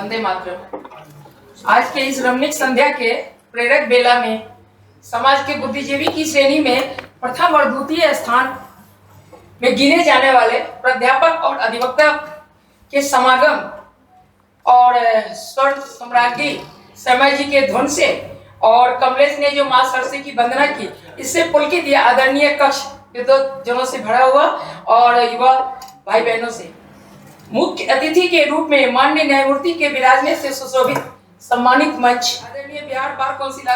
वंदे मातरम। आज के इस रमणीक संध्या के प्रेरक बेला में समाज के बुद्धिजीवी की श्रेणी में प्रथम और द्वितीय स्थान में गिने जाने वाले प्राध्यापक और अधिवक्ता के समागम और स्वर्ण सम्राज्ञी समय जी के ध्वन से और कमलेश ने जो मां सरस्वती की वंदना की, इससे पुलकित यह आदरणीय कक्ष विद्वज्जनों से भरा हुआ और युवा भाई बहनों से मुख्य अतिथि के रूप में माननीय न्यायमूर्ति के विराजने से सुशोभित सम्मानित मंच आदरणीय बिहार बार काउंसिल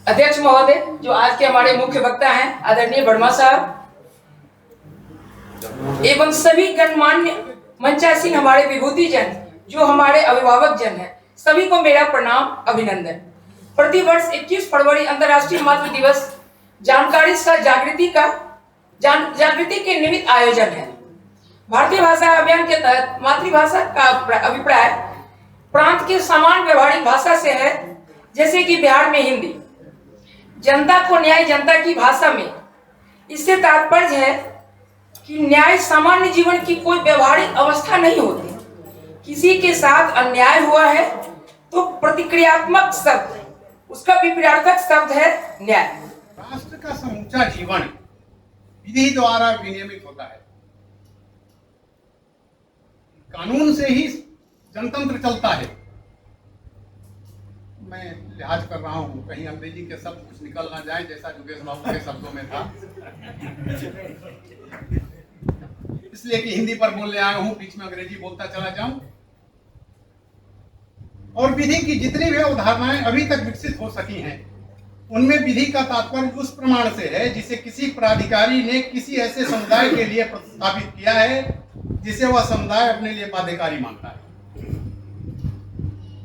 अध्यक्ष महोदय जो आज के हमारे मुख्य वक्ता हैं आदरणीय वर्मा साहब एवं सभी गणमान्य मंचासीन हमारे विभूति जन जो हमारे अभिभावक जन हैं, सभी को मेरा प्रणाम अभिनंदन। प्रतिवर्ष 21 फरवरी अंतर्राष्ट्रीय मातृ दिवस जानकारी सह जागृति के निमित्त आयोजन है। भारतीय भाषा अभियान के तहत मातृभाषा का अभिप्राय प्रांत के समान व्यवहारिक भाषा से है, जैसे कि बिहार में हिंदी। जनता को न्याय जनता की भाषा में, इससे तात्पर्य है कि न्याय सामान्य जीवन की कोई व्यवहारिक अवस्था नहीं होती। किसी के साथ अन्याय हुआ है तो प्रतिक्रियात्मक शब्द, उसका विपरीतार्थक शब्द है न्याय। राष्ट्र का समूचा जीवन विधि द्वारा विनियमित होता है। कानून से ही जनतंत्र चलता है। मैं लिहाज कर रहा हूं कहीं अंग्रेजी के शब्द कुछ निकल ना जाए, जैसा योगेश बाबू के शब्दों में था, इसलिए कि हिंदी पर बोलने आया हूं, बीच में अंग्रेजी बोलता चला जाऊं। और विधि की जितनी भी अवधारणाएं अभी तक विकसित हो सकी हैं, उनमें विधि का तात्पर्य उस प्रमाण से है जिसे किसी प्राधिकारी ने किसी ऐसे समुदाय के लिए प्रतिस्थापित किया है जिसे वह समुदाय अपने लिए बाध्यकारी मानता है।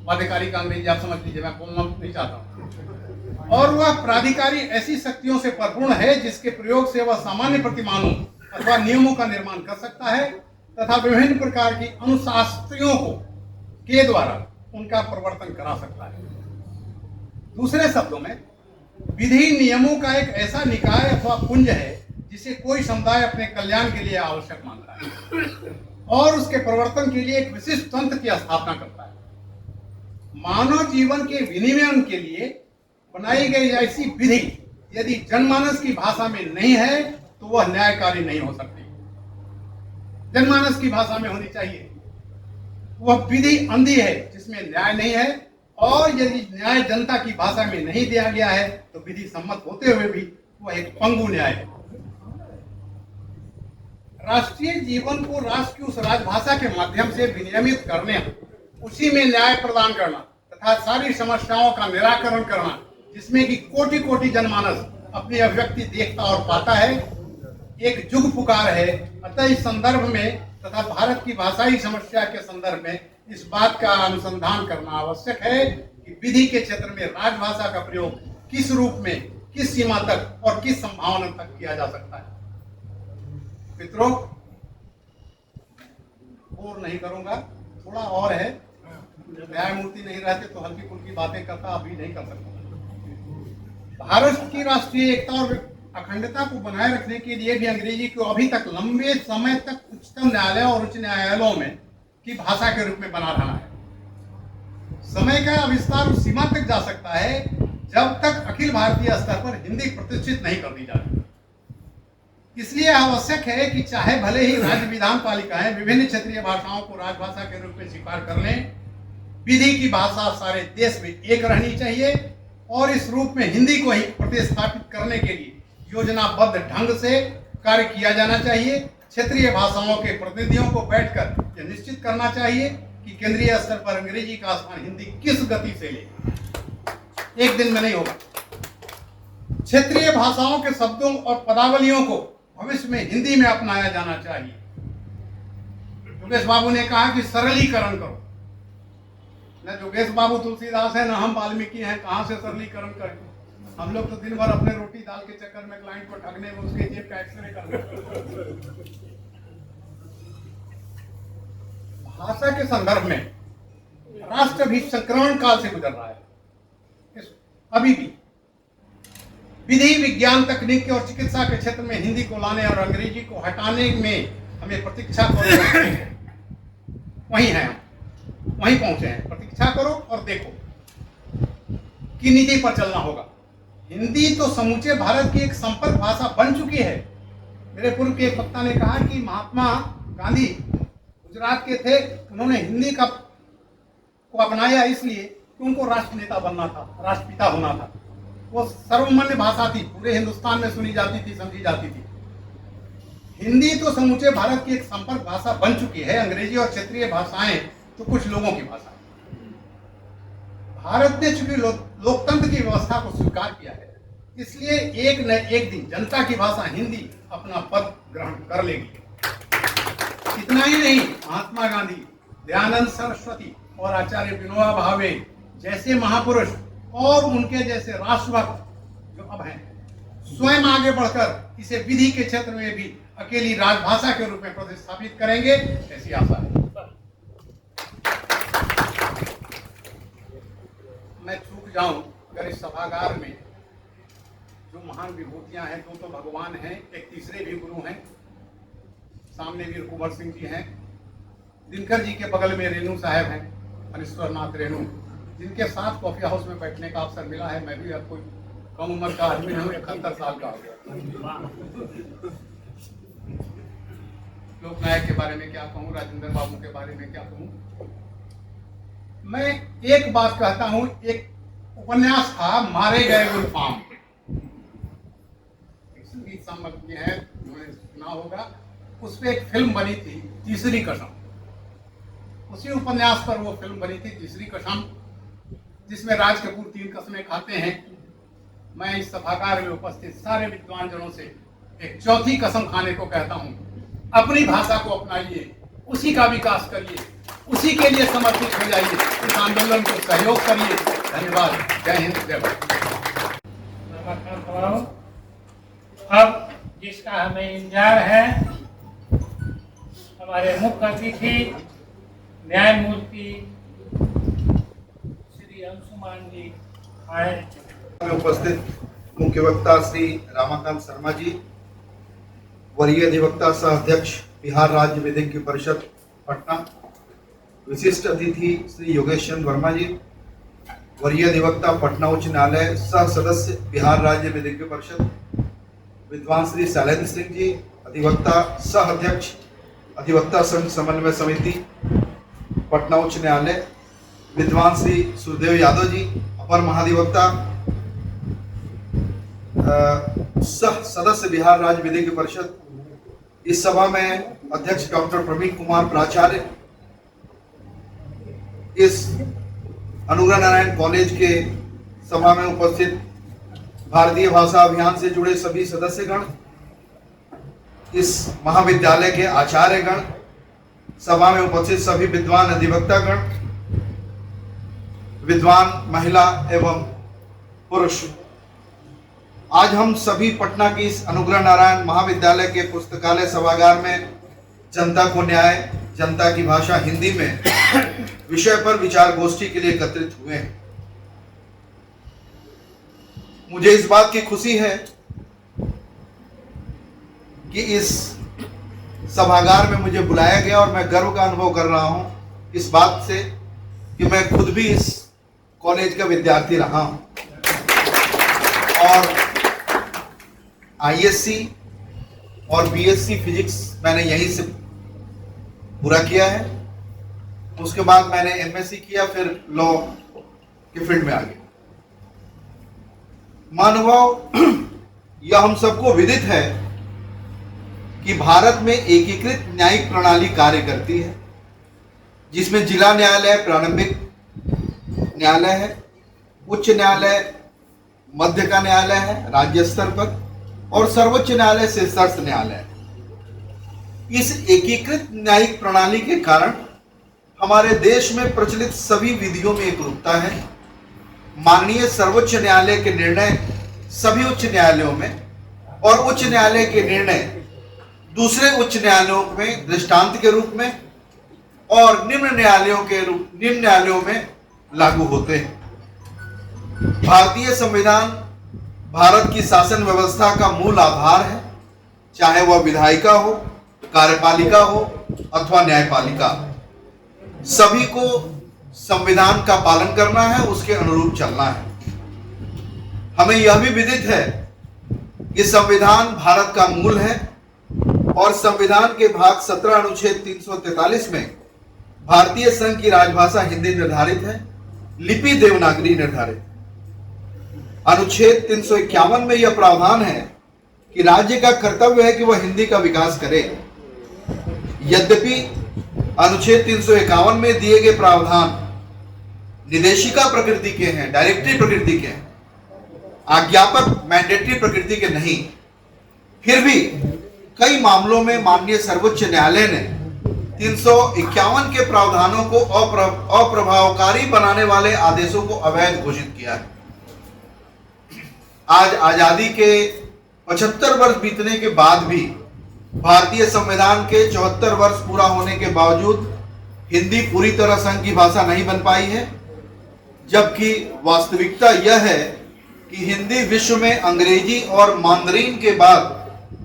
बाध्यकारी का अंग्रेजी आप समझ लीजिए, मैं बोलना नहीं चाहता हूं। और वह प्राधिकारी ऐसी शक्तियों से परिपूर्ण है जिसके प्रयोग से वह सामान्य प्रतिमानों अथवा नियमों का निर्माण कर सकता है तथा विभिन्न प्रकार की अनुशास्त्रियों के द्वारा उनका प्रवर्तन करा सकता है। दूसरे शब्दों में, विधि नियमों का एक ऐसा निकाय अथवा पुंज है जिसे कोई समुदाय अपने कल्याण के लिए आवश्यक मानता है और उसके प्रवर्तन के लिए एक विशिष्ट तंत्र की स्थापना करता है। मानव जीवन के विनियमन के लिए बनाई गई ऐसी विधि यदि जनमानस की भाषा में नहीं है तो वह न्यायकारी नहीं हो सकती। जनमानस की भाषा में होनी चाहिए। वह विधि अंधी है जिसमें न्याय नहीं है, और यदि न्याय जनता की भाषा में नहीं दिया गया है तो विधि सम्मत होते हुए भी वह एक पंगु न्याय है। राष्ट्रीय जीवन को राष्ट्र की उस राजभाषा के माध्यम से विनियमित करने, उसी में न्याय प्रदान करना तथा सारी समस्याओं का निराकरण करना जिसमें कि कोटि कोटि जनमानस अपनी अभिव्यक्ति देखता और पाता है, एक जुग पुकार है। अतः इस संदर्भ में तथा भारत की भाषाई समस्या के संदर्भ में इस बात का अनुसंधान करना आवश्यक है कि विधि के क्षेत्र में राजभाषा का प्रयोग किस रूप में, किस सीमा तक और किस संभावना तक किया जा सकता है। मित्रों, और नहीं करूंगा, थोड़ा और है। न्यायमूर्ति नहीं रहते तो हल्की फुल्की बातें करता, अभी नहीं कर सकता। भारत की राष्ट्रीय एकता और अखंडता को बनाए रखने के लिए भी अंग्रेजी को अभी तक लंबे समय तक उच्चतम न्यायालय और उच्च न्यायालयों में की भाषा के रूप में बना रहना है। समय का विस्तार उस सीमा तक जा सकता है जब तक अखिल भारतीय स्तर पर हिंदी प्रतिष्ठित नहीं कर दी जाती। इसलिए आवश्यक है कि चाहे भले ही राज्य विधान पालिकाएं विभिन्न क्षेत्रीय भाषाओं को राजभाषा के रूप में स्वीकार कर लें, विधि की भाषा सारे देश में एक रहनी चाहिए और इस रूप में हिंदी को ही प्रतिस्थापित करने के लिए योजनाबद्ध ढंग से कार्य किया जाना चाहिए। क्षेत्रीय भाषाओं के प्रतिनिधियों को बैठकर यह निश्चित करना चाहिए कि केंद्रीय स्तर पर अंग्रेजी का स्थान हिंदी किस गति से ले। एक दिन में नहीं होगा। क्षेत्रीय भाषाओं के शब्दों और पदावलियों को भविष्य में हिंदी में अपनाया जाना चाहिए। योगेश बाबू ने कहा कि सरलीकरण करो। न योगेश बाबू तुलसीदास है, न हम वाल्मीकि हैं, कहां से सरलीकरण करें। हम लोग तो दिन भर अपने रोटी दाल के चक्कर में क्लाइंट को ठगने में उसके जेब का एक्सरे करने। भाषा के संदर्भ में राष्ट्र भी संक्रमण काल से गुजर रहा है। अभी भी विधि, विज्ञान, तकनीक और चिकित्सा के क्षेत्र में हिंदी को लाने और अंग्रेजी को हटाने में हमें प्रतीक्षा कर वहीं है। वहीं पहुंचे हैं। प्रतीक्षा करो और देखो कि नीति पर चलना होगा। हिंदी तो समूचे भारत की एक संपर्क भाषा बन चुकी है। मेरे पूर्व के एक वक्ता ने कहा कि महात्मा गांधी गुजरात के थे, उन्होंने हिंदी को अपनाया इसलिए कि उनको राष्ट्र नेता बनना था, राष्ट्रपिता होना था। वो सर्वमान्य भाषा थी, पूरे हिंदुस्तान में सुनी जाती थी, समझी जाती थी। हिंदी तो समूचे भारत की एक संपर्क भाषा बन चुकी है। अंग्रेजी और क्षेत्रीय भाषाएं तो कुछ लोगों की भाषा है। भारत ने चूंकि लोकतंत्र की व्यवस्था को स्वीकार किया है, इसलिए एक न एक दिन जनता की भाषा हिंदी अपना पद ग्रहण कर लेगी। इतना ही नहीं, महात्मा गांधी, दयानंद सरस्वती और आचार्य विनोबा भावे जैसे महापुरुष और उनके जैसे राष्ट्रभक्त जो अब हैं, स्वयं आगे बढ़कर इसे विधि के क्षेत्र में भी अकेली राजभाषा के रूप में प्रतिस्थापित करेंगे, ऐसी आशा है। मैं चूक जाऊं अगर इस सभागार में जो महान विभूतियां हैं, दो तो भगवान हैं, एक तीसरे भी गुरु हैं। सामने वीर कुंवर सिंह जी हैं, दिनकर जी के बगल में रेणु साहब हैं, अनिश्वर नाथ रेणु, जिनके साथ कॉफी हाउस में बैठने का अवसर मिला है। मैं भी अब कोई कम उम्र का आदमी हूँ, 71 साल का हो गया। लोकनायक के बारे में क्या कहूँ, राजेंद्र बाबू के बारे में क्या कहूँ। मैं एक बात कहता हूँ, एक उपन्यास था मारे गए गुलफाम, संगीत सामग्री है, सुना होगा। उस पर एक फिल्म बनी थी, तीसरी कसम। उसी उपन्यास पर वो फिल्म बनी थी, तीसरी कसम, जिसमें राज कपूर 3 कसमें खाते हैं। मैं इस सभागार में उपस्थित सारे विद्वान जनों से एक चौथी कसम खाने को कहता हूं, अपनी भाषा को अपनाइए, उसी का विकास करिए, उसी के लिए समर्पित हो जाइए, इस आंदोलन को सहयोग करिए। धन्यवाद। जय हिंद, जय भारत। अब जिसका हमें इंतजार है, हमारे मुख्य अतिथि न्यायमूर्ति श्री अंशुमान जी आए। उपस्थित मुख्य वक्ता श्री रामाकांत शर्मा जी, वरीय अधिवक्ता सह अध्यक्ष बिहार राज्य विधिज्ञ परिषद पटना, विशिष्ट अतिथि श्री योगेश चंद्र वर्मा जी, वरीय अधिवक्ता पटना उच्च न्यायालय सह सदस्य बिहार राज्य विधिज्ञ परिषद, विद्वान श्री शैलेंद्र सिंह जी, अधिवक्ता सह अध्यक्ष अधिवक्ता संघ समन्वय समिति पटना उच्च न्यायालय, विद्वान श्री सुरदेव यादव जी, अपर महाधिवक्ता सह सदस्य बिहार राज्य विधिज्ञ परिषद। इस सभा में अध्यक्ष डॉक्टर प्रवीण कुमार प्राचार्य, इस अनुग्रह नारायण कॉलेज के सभा में उपस्थित भारतीय भाषा अभियान से जुड़े सभी सदस्यगण, इस महाविद्यालय के आचार्यगण, सभा में उपस्थित सभी विद्वान अधिवक्तागण, विद्वान महिला एवं पुरुष। आज हम सभी पटना की इस अनुग्रह नारायण महाविद्यालय के पुस्तकालय सभागार में जनता को न्याय, जनता की भाषा हिंदी में विषय पर विचार गोष्ठी के लिए एकत्रित हुए हैं। मुझे इस बात की खुशी है कि इस सभागार में मुझे बुलाया गया और मैं गर्व का अनुभव कर रहा हूं इस बात से कि मैं खुद भी इस कॉलेज का विद्यार्थी रहा हूं और आईएससी और बीएससी फिजिक्स मैंने यहीं से पूरा किया है। उसके बाद मैंने एमएससी किया, फिर लॉ के फील्ड में आ गया। मानव, यह हम सबको विदित है कि भारत में एकीकृत न्यायिक प्रणाली कार्य करती है, जिसमें जिला न्यायालय प्रारंभिक न्यायालय है, उच्च न्यायालय मध्य का न्यायालय है राज्य स्तर पर, और सर्वोच्च न्यायालय शीर्षस्थ न्यायालय है। इस एकीकृत न्यायिक प्रणाली के कारण हमारे देश में प्रचलित सभी विधियों में एकरूपता है। माननीय सर्वोच्च न्यायालय के निर्णय सभी उच्च न्यायालयों में और उच्च न्यायालय के निर्णय दूसरे उच्च न्यायालयों में दृष्टांत के रूप में और निम्न न्यायालयों में लागू होते हैं। भारतीय संविधान भारत की शासन व्यवस्था का मूल आधार है, चाहे वह विधायिका हो, कार्यपालिका हो अथवा न्यायपालिका। सभी को संविधान का पालन करना है, उसके अनुरूप चलना है। हमें यह भी विदित है कि संविधान भारत का मूल है और संविधान के भाग 17 अनुच्छेद 343 में भारतीय संघ की राजभाषा हिंदी निर्धारित है, लिपि देवनागरी निर्धारित है। अनुच्छेद 351 में यह प्रावधान है कि राज्य का कर्तव्य है कि वह हिंदी का विकास करे। यद्यपि अनुच्छेद 351 में दिए गए प्रावधान निर्देशिका प्रकृति के हैं, डायरेक्टरी प्रकृति के हैं, आज्ञापक मैंडेटरी प्रकृति के नहीं, फिर भी कई मामलों में माननीय सर्वोच्च न्यायालय ने 351 के प्रावधानों को अप्रभावकारी बनाने वाले आदेशों को अवैध घोषित किया है। आज आजादी के 75 वर्ष बीतने के बाद भी भारतीय संविधान के 74 वर्ष पूरा होने के बावजूद हिंदी पूरी तरह संघ की भाषा नहीं बन पाई है, जबकि वास्तविकता यह है कि हिंदी विश्व में अंग्रेजी और मांdarin के बाद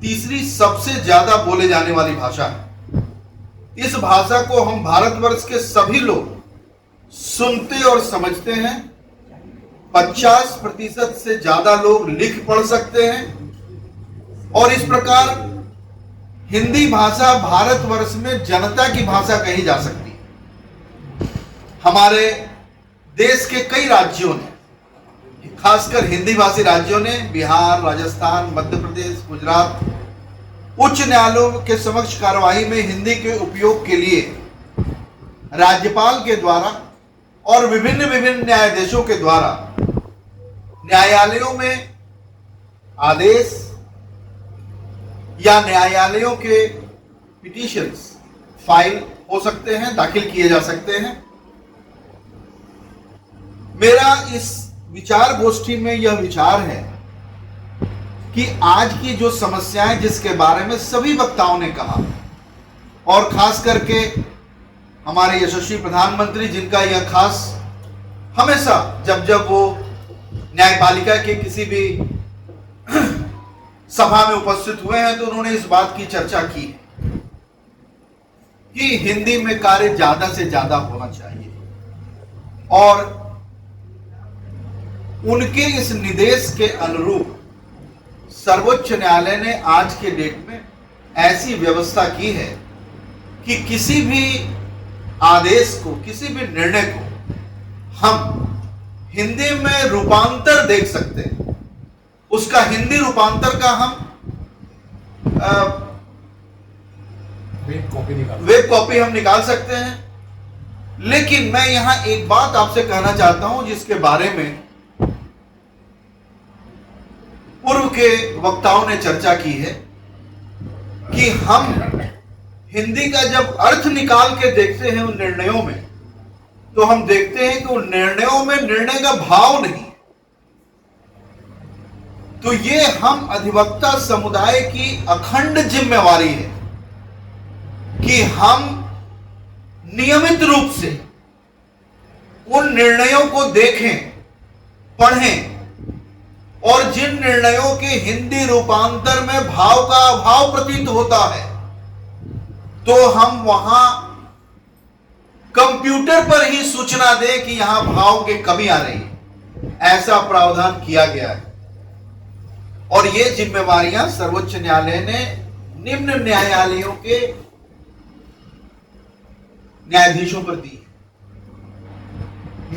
तीसरी सबसे ज्यादा बोले जाने वाली भाषा है। इस भाषा को हम भारतवर्ष के सभी लोग सुनते और समझते हैं। 50% से ज्यादा लोग लिख पढ़ सकते हैं और इस प्रकार हिंदी भाषा भारतवर्ष में जनता की भाषा कही जा सकती है। हमारे देश के कई राज्यों ने, खासकर हिंदी भाषी राज्यों ने, बिहार, राजस्थान, मध्य प्रदेश, गुजरात, उच्च न्यायालयों के समक्ष कार्यवाही में हिंदी के उपयोग के लिए राज्यपाल के द्वारा और विभिन्न न्यायाधीशों के द्वारा न्यायालयों में आदेश या न्यायालयों के पिटीशंस फाइल हो सकते हैं, दाखिल किए जा सकते हैं। मेरा इस विचार गोष्ठी में यह विचार है कि आज की जो समस्याएं जिसके बारे में सभी वक्ताओं ने कहा, और खास करके हमारे यशस्वी प्रधानमंत्री, जिनका यह खास हमेशा जब वो न्यायपालिका के किसी भी सभा में उपस्थित हुए हैं तो उन्होंने इस बात की चर्चा की कि हिंदी में कार्य ज्यादा से ज्यादा होना चाहिए, और उनके इस निर्देश के अनुरूप सर्वोच्च न्यायालय ने आज के डेट में ऐसी व्यवस्था की है कि किसी भी आदेश को, किसी भी निर्णय को हम हिंदी में रूपांतर देख सकते हैं। उसका हिंदी रूपांतर का हम वेब कॉपी हम निकाल सकते हैं। लेकिन मैं यहां एक बात आपसे कहना चाहता हूं जिसके बारे में पूर्व के वक्ताओं ने चर्चा की है कि हम हिंदी का जब अर्थ निकाल के देखते हैं उन निर्णयों में, तो हम देखते हैं कि उन निर्णयों में निर्णय का भाव नहीं। तो ये हम अधिवक्ता समुदाय की अखंड जिम्मेवारी है कि हम नियमित रूप से उन निर्णयों को देखें, पढ़ें, और जिन निर्णयों के हिंदी रूपांतर में भाव का अभाव प्रतीत होता है तो हम वहां कंप्यूटर पर ही सूचना दें कि यहां भाव की कमी आ रही है। ऐसा प्रावधान किया गया है और ये जिम्मेवारियां सर्वोच्च न्यायालय ने निम्न न्यायालयों के न्यायाधीशों पर दी है।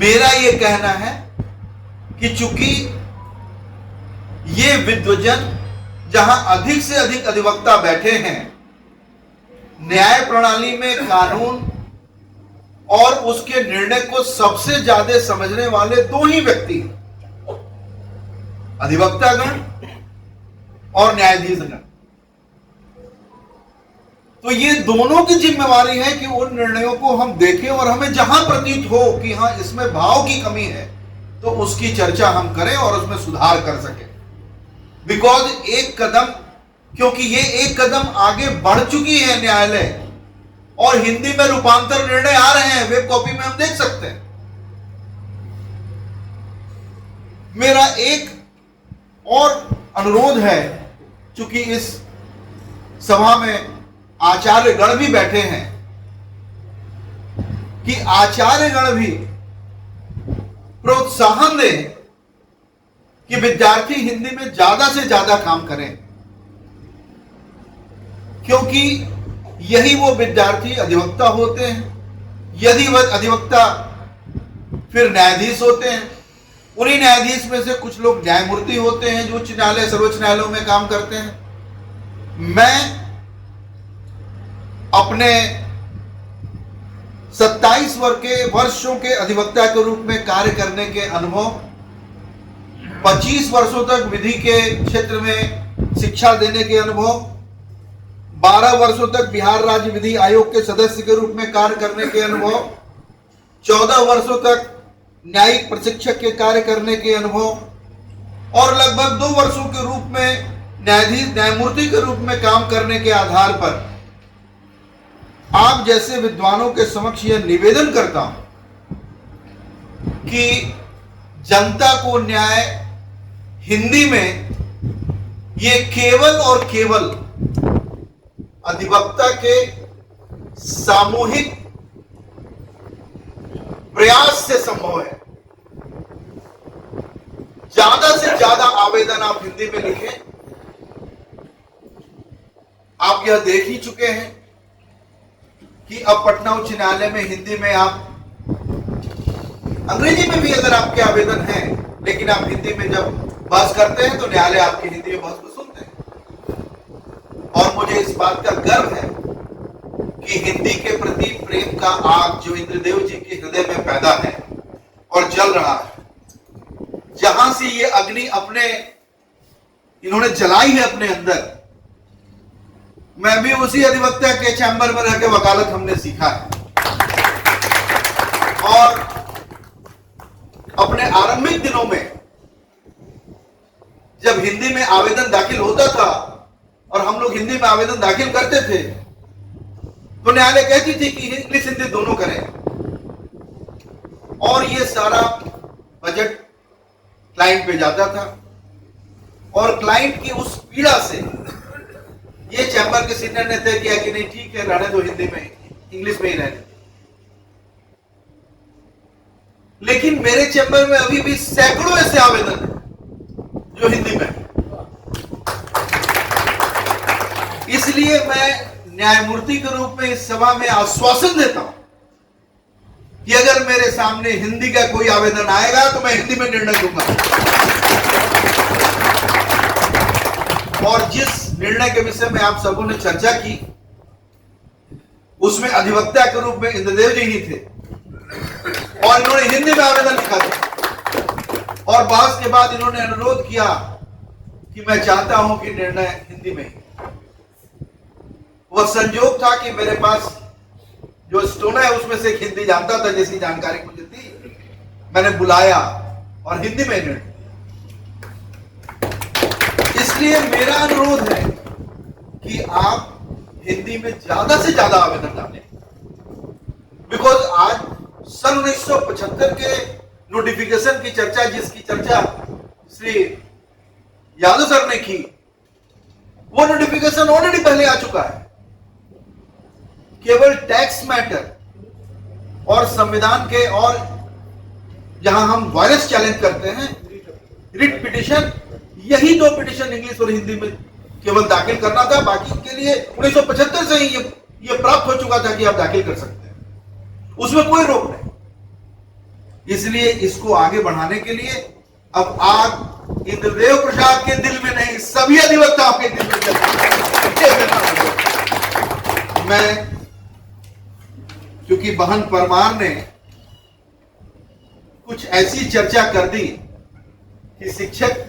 मेरा यह कहना है कि चूंकि ये विद्वजन जहां अधिक से अधिक अधिवक्ता बैठे हैं, न्याय प्रणाली में कानून और उसके निर्णय को सबसे ज्यादा समझने वाले दो ही व्यक्ति, अधिवक्तागण और न्यायाधीशगण। तो ये दोनों की जिम्मेवारी है कि उन निर्णयों को हम देखें और हमें जहां प्रतीत हो कि हां इसमें भाव की कमी है तो उसकी चर्चा हम करें और उसमें सुधार कर सकें। बिकॉज एक कदम, क्योंकि ये एक कदम आगे बढ़ चुकी है न्यायालय और हिंदी में रूपांतर निर्णय आ रहे हैं, वेब कॉपी में हम देख सकते हैं। मेरा एक और अनुरोध है, चूंकि इस सभा में आचार्यगण भी बैठे हैं, कि आचार्यगण भी प्रोत्साहन दें कि विद्यार्थी हिंदी में ज्यादा से ज्यादा काम करें, क्योंकि यही वो विद्यार्थी अधिवक्ता होते हैं। यदि वह अधिवक्ता फिर न्यायाधीश होते हैं, उन्हीं न्यायाधीश में से कुछ लोग न्यायमूर्ति होते हैं जो उच्च न्यायालय सर्वोच्च न्यायालयों में काम करते हैं। मैं अपने 27 वर्षों के अधिवक्ता के रूप में कार्य करने के अनुभव, 25 वर्षों तक विधि के क्षेत्र में शिक्षा देने के अनुभव, 12 वर्षों तक बिहार राज्य विधि आयोग के सदस्य के रूप में कार्य करने के अनुभव, 14 वर्षों तक न्यायिक प्रशिक्षक के कार्य करने के अनुभव और लगभग 2 वर्षों के रूप में न्यायमूर्ति के रूप में काम करने के आधार पर आप जैसे विद्वानों के समक्ष यह निवेदन करता हूं कि जनता को न्याय हिंदी में ये केवल और केवल अधिवक्ता के सामूहिक प्रयास से संभव है। ज्यादा से ज्यादा आवेदन आप हिंदी में लिखें। आप यह देख ही चुके हैं कि अब पटना उच्च न्यायालय में हिंदी में आप, अंग्रेजी में भी अगर आपके आवेदन हैं, लेकिन आप हिंदी में जब बहस करते हैं तो न्यायालय आपकी हिंदी में बहस को सुनते हैं। और मुझे इस बात का गर्व है कि हिंदी के प्रति प्रेम का आग जो इंद्रदेव जी के हृदय में पैदा है और जल रहा है, जहां से ये अग्नि इन्होंने जलाई है अपने अंदर, मैं भी उसी अधिवक्ता के चैम्बर में रहकर वकालत हमने सीखा है। और अपने आरंभिक दिनों में जब हिंदी में आवेदन दाखिल होता था और हम लोग हिंदी में आवेदन दाखिल करते थे तो न्यायालय कहती थी कि इंग्लिश हिंदी दोनों करें, और ये सारा बजट क्लाइंट पे जाता था और क्लाइंट की उस पीड़ा से ये चैम्बर के सीनियर ने तय किया कि नहीं ठीक है, रहने दो, हिंदी में, इंग्लिश में ही रहने दो। लेकिन मेरे चैम्बर में अभी भी सैकड़ों ऐसे आवेदन हैं जो हिंदी में है। इसलिए मैं न्यायमूर्ति के रूप में इस सभा में आश्वासन देता हूं कि अगर मेरे सामने हिंदी का कोई आवेदन आएगा तो मैं हिंदी में निर्णय दूंगा। और जिस निर्णय के विषय में आप सबों ने चर्चा की उसमें अधिवक्ता के रूप में इंद्रदेव जी ही थे और इन्होंने हिंदी में आवेदन लिखा था और बहस के बाद इन्होंने अनुरोध किया कि मैं चाहता हूं कि निर्णय हिंदी में ही। वह संजोग था कि मेरे पास जो स्टोना है उसमें से हिंदी जानता था, जैसी जानकारी मुझे थी, मैंने बुलाया और हिंदी में निर्णय। इसलिए मेरा अनुरोध है कि आप हिंदी में ज्यादा से ज्यादा आवेदन डालें, बिकॉज आज सन 1975 के नोटिफिकेशन की चर्चा, जिसकी चर्चा श्री यादव सर ने की, वो नोटिफिकेशन ऑलरेडी पहले आ चुका है। केवल टैक्स मैटर और संविधान के, और जहां हम वायरस चैलेंज करते हैं, रिट पिटिशन, यही 2 पिटिशन इंग्लिश और हिंदी में केवल दाखिल करना था। बाकी के लिए 1975 से ही ये प्राप्त हो चुका था कि आप दाखिल कर सकते हैं, उसमें कोई रोक नहीं। इसलिए इसको आगे बढ़ाने के लिए अब आग इंद्रदेव प्रसाद के दिल में नहीं, सभी अधिवक्ताओं के दिल में चलती। मैं, क्योंकि बहन परमार ने कुछ ऐसी चर्चा कर दी कि शिक्षक,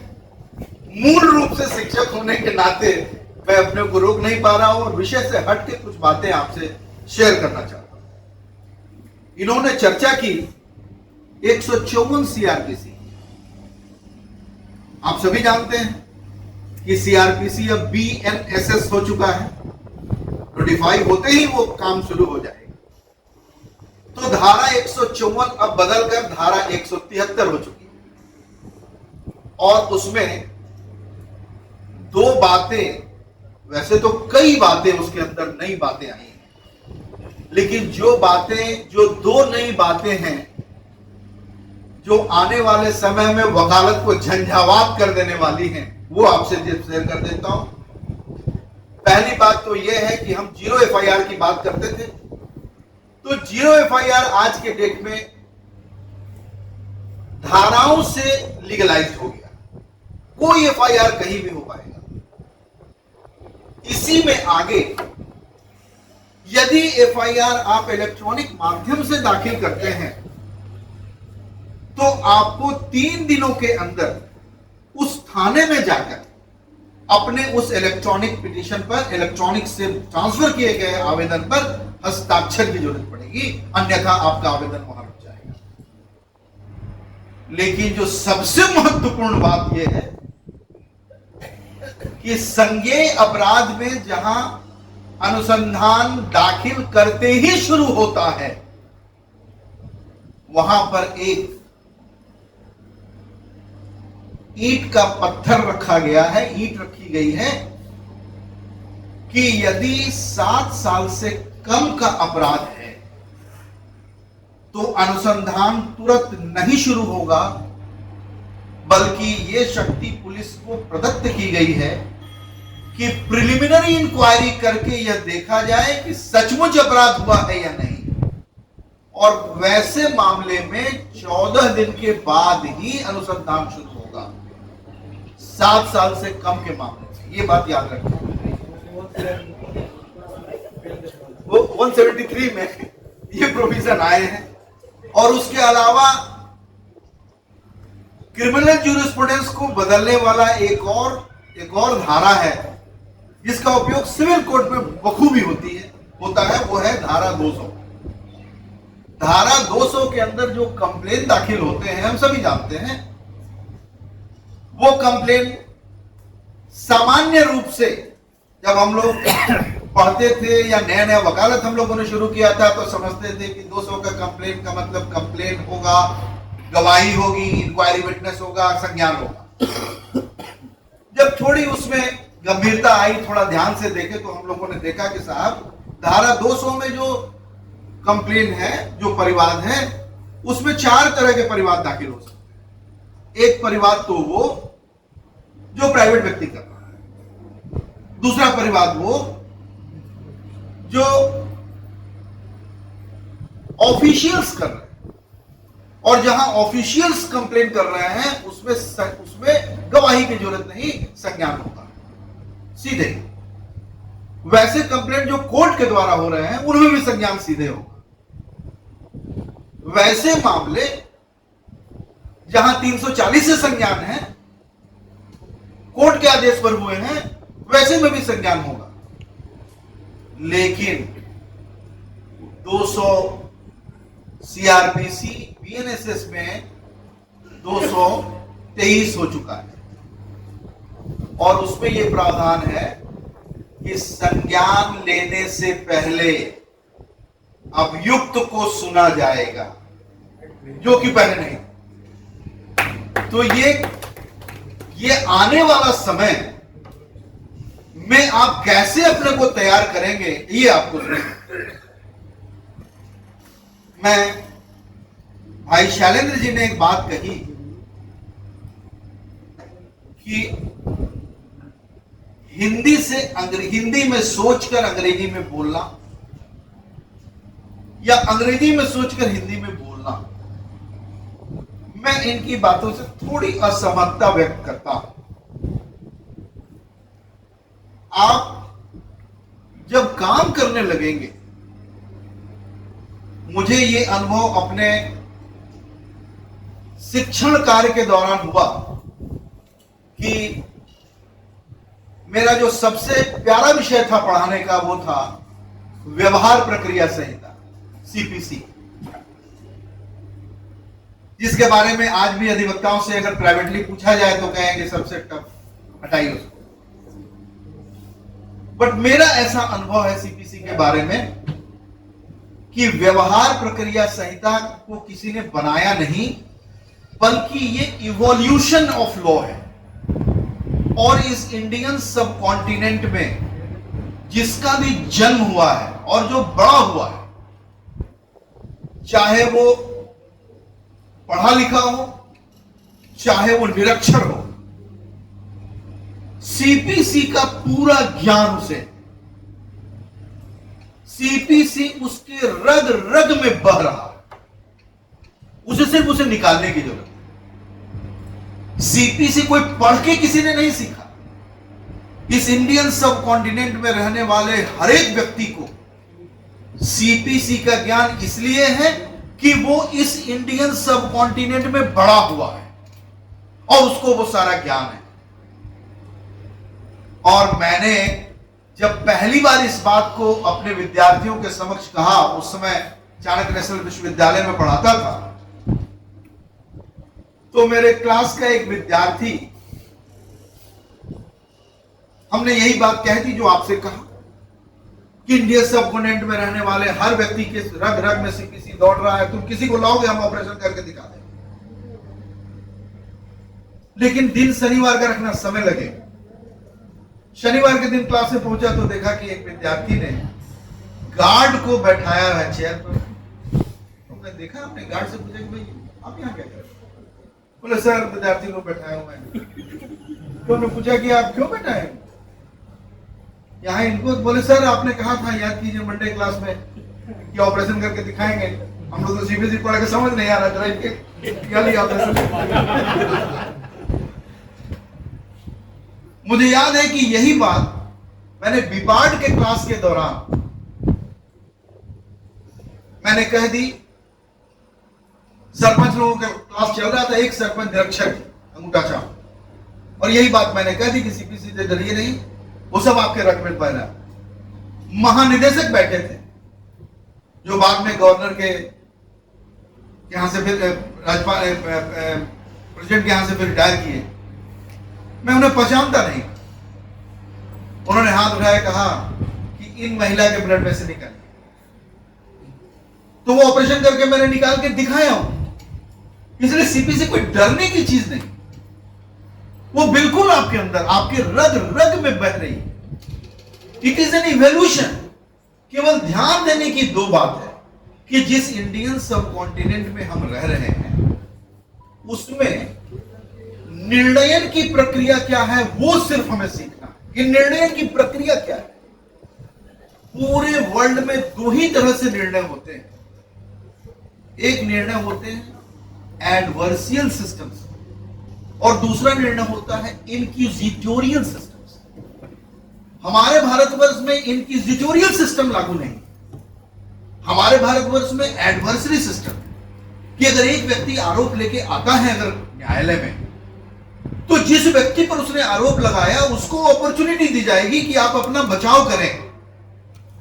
मूल रूप से शिक्षक होने के नाते मैं अपने को रोक नहीं पा रहा हूं और विषय से हट के कुछ बातें आपसे शेयर करना चाहता हूं। इन्होंने चर्चा की 154 सीआरपीसी। आप सभी जानते हैं कि सीआरपीसी अब बीएनएसएस हो चुका है, नोटिफाई होते ही वो काम शुरू हो जाएगा। तो धारा 154 अब बदलकर धारा 173 हो चुकी है और उसमें 2 बातें, वैसे तो कई बातें उसके अंदर नई बातें आई हैं, लेकिन जो बातें, जो दो नई बातें हैं जो आने वाले समय में वकालत को झंझावात कर देने वाली हैं, वो आपसे शेयर कर देता हूं। पहली बात तो यह है कि हम 0 FIR की बात करते थे, तो 0 FIR आज के डेट में धाराओं से लीगलाइज हो गया। कोई FIR कहीं भी हो पाएगा। इसी में आगे यदि FIR आप इलेक्ट्रॉनिक माध्यम से दाखिल करते हैं तो आपको 3 दिनों के अंदर उस थाने में जाकर अपने उस इलेक्ट्रॉनिक पिटीशन पर, इलेक्ट्रॉनिक से ट्रांसफर किए गए आवेदन पर हस्ताक्षर की जरूरत पड़ेगी, अन्यथा आपका आवेदन वहां रुक जाएगा। लेकिन जो सबसे महत्वपूर्ण बात यह है कि संज्ञेय अपराध में जहां अनुसंधान दाखिल करते ही शुरू होता है, वहां पर एक ईंट का पत्थर रखा गया है, ईंट रखी गई है कि यदि 7 साल से कम का अपराध है तो अनुसंधान तुरंत नहीं शुरू होगा, बल्कि यह शक्ति पुलिस को प्रदत्त की गई है कि प्रिलिमिनरी इंक्वायरी करके यह देखा जाए कि सचमुच अपराध हुआ है या नहीं, और वैसे मामले में 14 दिन के बाद ही अनुसंधान शुरू होगा, 7 साल से कम के मामले में। यह बात याद रखें। वो 173 में ये प्रोविजन आए हैं, और उसके अलावा क्रिमिनल ज्यूरिस्प्रूडेंस को बदलने वाला एक और धारा है जिसका उपयोग सिविल कोर्ट में बखूबी होता है, वो है धारा 200। धारा 200 के अंदर जो कंप्लेन दाखिल होते हैं, हम सभी जानते हैं, वो कंप्लेन सामान्य रूप से जब हम लोग पढ़ते थे या नया नया वकालत हम लोगों ने शुरू किया था तो समझते थे कि 200 का कंप्लेन का मतलब कंप्लेन होगा, गवाही होगी, इंक्वायरी विटनेस होगा, संज्ञान होगा। जब थोड़ी उसमें गंभीरता आई, थोड़ा ध्यान से देखे, तो हम लोगों ने देखा कि साहब धारा 200 में जो कंप्लेन है, जो परिवाद है, उसमें 4 तरह के परिवाद दाखिल हो सकते हैं। एक परिवाद तो वो जो प्राइवेट व्यक्ति कर रहा है, दूसरा परिवाद वो जो ऑफिशियल्स कर रहे हैं, और जहां ऑफिशियल्स कंप्लेन कर रहे हैं उसमें गवाही की जरूरत नहीं, संज्ञान होता है सीधे। वैसे कंप्लेंट जो कोर्ट के द्वारा हो रहे हैं उनमें भी संज्ञान सीधे होगा। वैसे मामले जहां 340 से संज्ञान है, कोर्ट के आदेश पर हुए हैं, वैसे में भी संज्ञान होगा। लेकिन 200 CRPC BNSS में 223 हो चुका है, और उसमें यह प्रावधान है कि संज्ञान लेने से पहले अभियुक्त को सुना जाएगा, जो कि पहले नहीं। तो ये आने वाला समय में आप कैसे अपने को तैयार करेंगे, ये आपको मैं भाई शैलेंद्र जी ने एक बात कही कि हिंदी में सोचकर अंग्रेजी में बोलना या अंग्रेजी में सोचकर हिंदी में बोलना, मैं इनकी बातों से थोड़ी असहमतता व्यक्त करता हूं। आप जब काम करने लगेंगे, मुझे ये अनुभव अपने शिक्षण कार्य के दौरान हुआ कि मेरा जो सबसे प्यारा विषय था पढ़ाने का, वो था व्यवहार प्रक्रिया संहिता, CPC, जिसके बारे में आज भी अधिवक्ताओं से अगर प्राइवेटली पूछा जाए तो कहेंगे सबसे टफ, हटाइए उसको। बट मेरा ऐसा अनुभव है CPC के बारे में कि व्यवहार प्रक्रिया संहिता को किसी ने बनाया नहीं, बल्कि ये इवोल्यूशन ऑफ लॉ है, और इस इंडियन सब कॉन्टिनेंट में जिसका भी जन्म हुआ है और जो बड़ा हुआ है, चाहे वो पढ़ा लिखा हो, चाहे वो निरक्षर हो, सीपीसी का पूरा ज्ञान उसे, सीपीसी उसके रग रग में बह रहा है, उसे सिर्फ उसे निकालने की जरूरत है। सीपीसी कोई पढ़ के किसी ने नहीं सीखा। इस इंडियन सब कॉन्टिनेंट में रहने वाले हर एक व्यक्ति को सीपीसी का ज्ञान इसलिए है कि वो इस इंडियन सब कॉन्टिनेंट में बड़ा हुआ है और उसको वो सारा ज्ञान है। और मैंने जब पहली बार इस बात को अपने विद्यार्थियों के समक्ष कहा, उस समय चाणक्य नेशनल विश्वविद्यालय में पढ़ाता था, तो मेरे क्लास का एक विद्यार्थी, हमने यही बात कही थी जो आपसे कहा कि इंडियन सब कॉन्टिनेंट में रहने वाले हर व्यक्ति के रग रग में सीपीसी दौड़ रहा है। तुम किसी को लाओगे, हम ऑपरेशन करके दिखा देंगे, लेकिन दिन शनिवार का रखना, समय लगेगा। शनिवार के दिन क्लास में पहुंचा तो देखा कि एक विद्यार्थी ने गार्ड को बैठाया है चेयर पर। तो मैं देखा, अपने गार्ड से पूछा कि भाई आप यहाँ क्या कर रहे हो? बोले सर विद्यार्थी को बैठाया हूं मैं। तो मैं पूछा कि आप क्यों बैठाए यहाँ इनको? बोले सर आपने कहा था, याद कीजिए मंडे क्लास में, कि ऑपरेशन करके दिखाएंगे। हम लोग तो सीबीएसई पढ़ के समझ नहीं आ रहा जरा इनके ऑपरेशन। मुझे याद है कि यही बात मैंने बीपार्ड के क्लास के दौरान मैंने कह दी। सरपंच लोगों का क्लास चल रहा था, एक सरपंच निरक्षर अंगूठा छाप, और यही बात मैंने कह दी कि सीपीसी से डरिए नहीं, वो सब आपके रग में बह रहा। महानिदेशक बैठे थे जो बाद में गवर्नर के यहां से फिर राज्यपाल प्रेसिडेंट के यहां से फिर रिटायर किए। मैं उन्हें पहचानता नहीं। उन्होंने हाथ उठाया, कहा कि इन महिला के ब्लड में से निकालिए। तो वो ऑपरेशन करके मैंने निकाल के दिखाया हूं। इसलिए सीपीसी कोई डरने की चीज नहीं, वो बिल्कुल आपके अंदर, आपके रग रग में बह रही है। It is an evolution. केवल ध्यान देने की दो बात है कि जिस इंडियन सब कॉन्टिनेंट में हम रह रहे हैं उसमें निर्णयन की प्रक्रिया क्या है, वो सिर्फ हमें सीखना है कि निर्णयन की प्रक्रिया क्या है। पूरे वर्ल्ड में दो ही तरह से निर्णय होते हैं। एक निर्णय होते हैं एडवर्सियल सिस्टम्स और दूसरा निर्णय होता है इनक्विजिटोरियल सिस्टम्स। हमारे भारतवर्ष में इनक्विजिटोरियल सिस्टम लागू नहीं। हमारे भारतवर्ष में एडवर्सरी सिस्टम, कि अगर एक व्यक्ति आरोप लेके आता है अगर न्यायालय में, तो जिस व्यक्ति पर उसने आरोप लगाया उसको अपॉर्चुनिटी दी जाएगी कि आप अपना बचाव करें,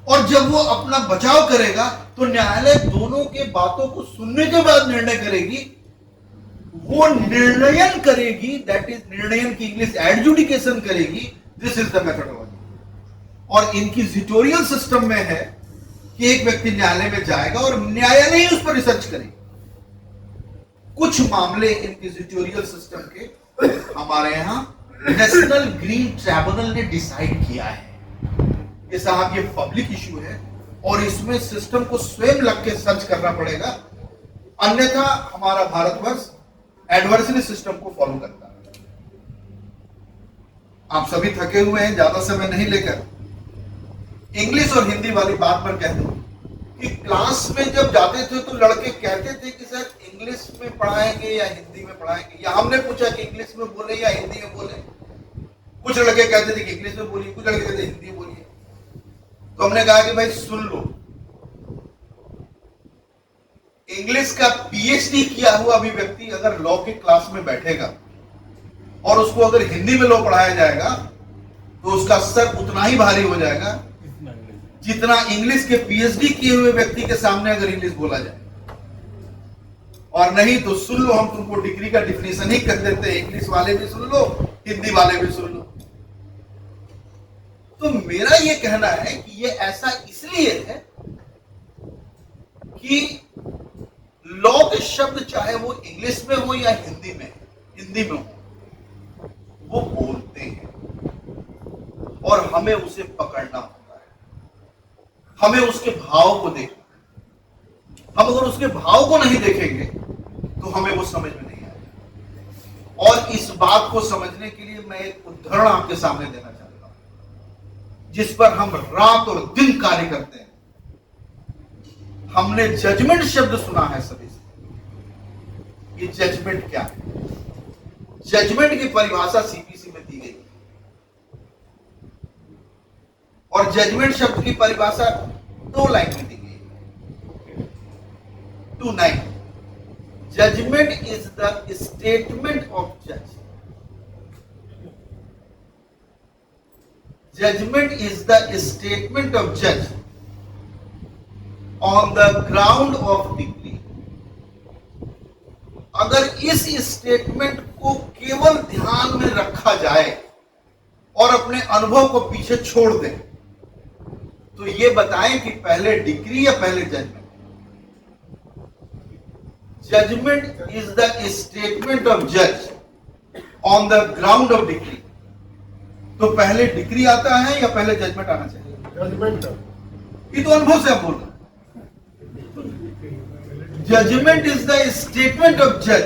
और जब वो अपना बचाव करेगा तो न्यायालय दोनों के बातों को सुनने के बाद निर्णय करेगी। वो निर्णयन करेगी, दैट इज निर्णयन की इंग्लिश एडजुडिकेशन करेगी। This is the methodology. और इनक्विजिटोरियल सिस्टम में है कि एक व्यक्ति न्यायालय में जाएगा और न्यायालय ही उस पर रिसर्च करेगी। कुछ मामले इनक्विजिटोरियल सिस्टम के हमारे यहां नेशनल ग्रीन ट्रिब्यूनल ने डिसाइड किया है कि साहब ये पब्लिक इशू है और इसमें सिस्टम को स्वयं लग के सर्च करना पड़ेगा, अन्यथा हमारा भारतवर्ष एडवर्सरी सिस्टम को फॉलो करता है। आप सभी थके हुए हैं, ज्यादा समय नहीं लेकर इंग्लिश और हिंदी वाली बात पर कहते हैं कि क्लास में जब जाते थे तो लड़के कहते थे कि सर इंग्लिश में पढ़ाएंगे या हिंदी में पढ़ाएंगे, या हमने पूछा कि इंग्लिश में बोले या हिंदी में बोले। कुछ लड़के कहते थे कि इंग्लिश में बोलिए, कुछ लड़के कहते हिंदी में बोलिए। तो हमने कहा कि भाई सुन लो, इंग्लिश का पीएचडी किया हुआ अभी व्यक्ति अगर लॉ के क्लास में बैठेगा और उसको अगर हिंदी में लॉ पढ़ाया जाएगा तो उसका सर उतना ही भारी हो जाएगा जितना इंग्लिश के पीएचडी किए हुए व्यक्ति के सामने अगर इंग्लिश बोला जाए। और नहीं तो सुन लो, हम तुमको डिग्री का डिफिनेशन ही कर देते हैं, इंग्लिश वाले भी सुन लो, हिंदी वाले भी सुन लो। तो मेरा ये कहना है कि ये ऐसा इसलिए है कि लॉ के शब्द चाहे वो इंग्लिश में हो या हिंदी में हो, वो बोलते हैं और हमें उसे पकड़ना होता है, हमें उसके भाव को देखना है, हम अगर उसके भाव को नहीं देखेंगे तो हमें वो समझ में नहीं आएगा। और इस बात को समझने के लिए मैं एक उदाहरण आपके सामने देना चाहता हूं, जिस पर हम रात और दिन कार्य करते हैं। हमने जजमेंट शब्द सुना है सभी से। ये जजमेंट क्या है? जजमेंट की परिभाषा सीपीसी में दी गई और जजमेंट शब्द की परिभाषा 2 लाइन में दी गई है, 2 line. Judgement is the statement of जज। Judgement is the statement of जज on the ground of degree. अगर इस स्टेटमेंट को केवल ध्यान में रखा जाए और अपने अनुभव को पीछे छोड़ दें तो ये बताएं कि पहले डिग्री या पहले judgement. Judgement is the statement of जज on the ground of degree. तो पहले डिग्री आता है या पहले जजमेंट आना चाहिए? जजमेंट। ये तो अनुभव से आप बोल रहे हैं। Judgement is the statement of जज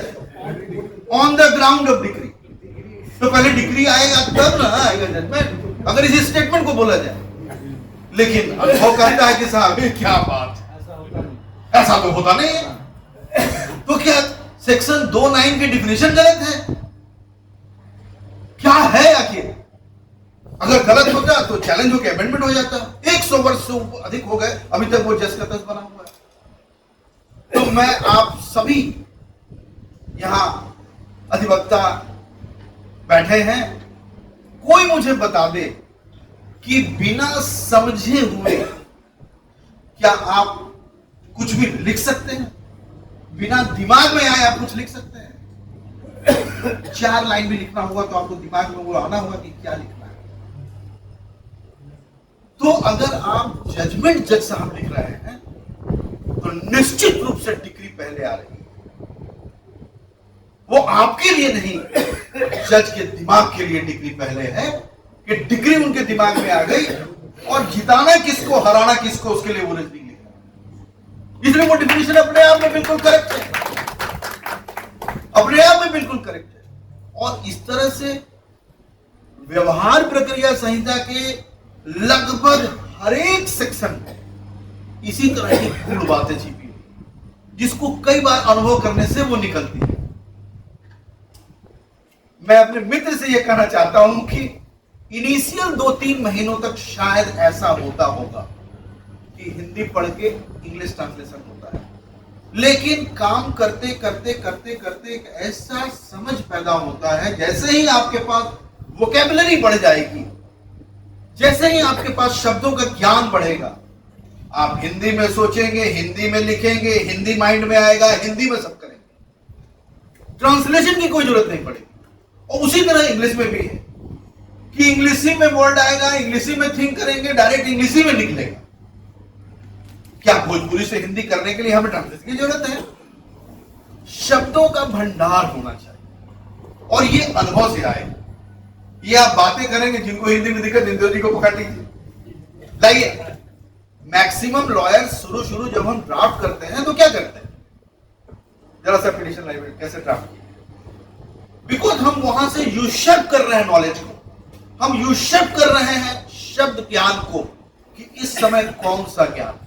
on the ground of degree. तो पहले डिग्री आएगा तब ना आएगा जजमेंट, अगर इस स्टेटमेंट को बोला जाए। लेकिन अनुभव कहता है कि साहब क्या बात, ऐसा तो होता नहीं है। तो क्या सेक्शन 2(9) की डिफिनेशन गलत है? क्या है आखिर? अगर गलत होता तो चैलेंज होकर अमेंडमेंट हो जाता। 100 वर्ष से अधिक हो गए, अभी तक वो जज का तज बना हुआ है। तो मैं आप सभी यहां अधिवक्ता बैठे हैं, कोई मुझे बता दे कि बिना समझे हुए क्या आप कुछ भी लिख सकते हैं? बिना दिमाग में आए आप कुछ लिख सकते हैं? 4 लाइन भी लिखना होगा तो आपको दिमाग में वो आना होगा कि क्या लिखना है। तो अगर आप जजमेंट जज साहब लिख रहे हैं तो निश्चित रूप से डिग्री पहले आ रही है। वो आपके लिए नहीं, जज के दिमाग के लिए डिग्री पहले है कि डिग्री उनके दिमाग में आ गई और जिताना किसको, हराना किसको, उसके लिए वो रीजनिंग लिखा। इसलिए वो डिफिनेशन अपने आप में बिल्कुल करेक्ट है, अपने आप में बिल्कुल करेक्ट है। और इस तरह से व्यवहार प्रक्रिया संहिता के लगभग हर एक सेक्शन में इसी तरह की गूढ़ बातें छिपी हुई, जिसको कई बार अनुभव करने से वो निकलती है। मैं अपने मित्र से यह कहना चाहता हूं कि इनिशियल 2-3 महीनों तक शायद ऐसा होता होगा कि हिंदी पढ़ के इंग्लिश ट्रांसलेशन होता है, लेकिन काम करते करते करते करते एक ऐसा समझ पैदा होता है, जैसे ही आपके पास वोकैबुलरी बढ़ जाएगी, जैसे ही आपके पास शब्दों का ज्ञान बढ़ेगा, आप हिंदी में सोचेंगे, हिंदी में लिखेंगे, हिंदी माइंड में आएगा, हिंदी में सब करेंगे, ट्रांसलेशन की कोई जरूरत नहीं पड़ेगी। और उसी तरह इंग्लिश में भी है कि इंग्लिशी में वर्ड आएगा, इंग्लिशी में थिंक करेंगे, डायरेक्ट इंग्लिशी में निकलेगा। क्या भोजपुरी से हिंदी करने के लिए हमें ट्रांसलेशन की जरूरत है? शब्दों का भंडार होना चाहिए और ये अनुभव से आए। ये आप बातें करेंगे, जिनको हिंदी में दिक्कत, हिंदी जी को पकड़ लीजिए। लाइए, मैक्सिमम लॉयर शुरू जब हम ड्राफ्ट करते हैं तो क्या करते हैं? जरा सा पिटीशन लाइब्रेरी कैसे ड्राफ्ट किया? बिकॉज हम वहां से यूशर्प कर रहे हैं नॉलेज को, हम यूशर्प कर रहे हैं शब्द ज्ञान को कि इस समय कौन सा ज्ञान।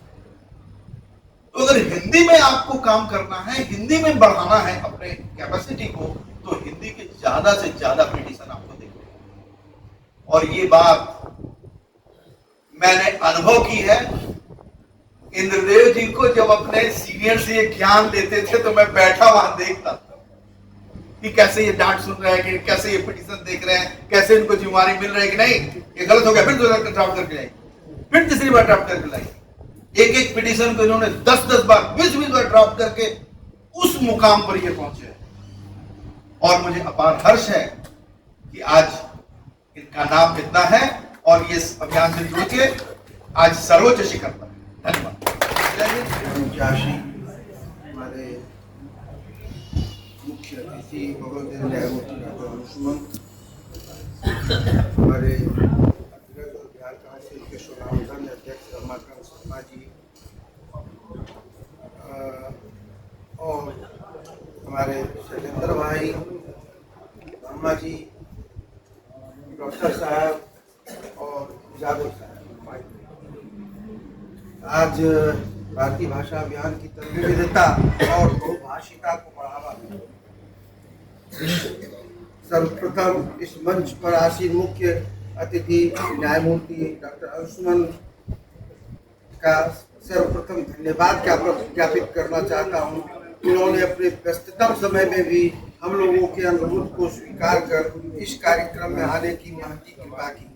तो अगर हिंदी में आपको काम करना है, हिंदी में बढ़ाना है अपने कैपेसिटी को, तो हिंदी के ज्यादा से ज्यादा पिटीशन आपको देखने हैं। और ये बात मैंने अनुभव की है। इंद्रदेव जी को जब अपने सीनियर से ये ज्ञान लेते थे तो मैं बैठा वहां देखता था कि कैसे ये डांट सुन रहे हैं, कि कैसे ये पिटीशन देख रहे हैं, कैसे इनको जिम्मेवारी मिल रही है कि नहीं, ये गलत हो गया, फिर दूसरा ड्राफ्ट करके लाई, फिर तीसरी बार ड्राफ्ट करके लाई। एक पिटीशन को इन्होंने 10-10 बार, 20-20 बार ड्राफ्ट करके उस मुकाम पर ये पहुंचे। और मुझे अपार हर्ष है कि आज इनका नाम इतना है और ये अभियान से जुड़ के आज सर्वोच्च शिखर पर। धन्यवाद। हमारे मुख्य अतिथि महोदय न्यायमूर्ति डॉक्टर अंशुमन, हमारे बिहार काउंसिल के सुनामधन्य अध्यक्ष रमाकांत शर्मा जी, आज भारतीय भाषा अभियान की तरफ विविधता और बहुभाषिता को बढ़ावा सर्वप्रथम इस मंच पर आसीन मुख्य अतिथि न्यायमूर्ति डॉक्टर अंशुमन का सर्वप्रथम धन्यवाद ज्ञापित करना चाहता हूँ। उन्होंने अपने व्यस्ततम समय में भी हम लोगों के अनुरोध को स्वीकार कर इस कार्यक्रम में आने की महती कृपा की।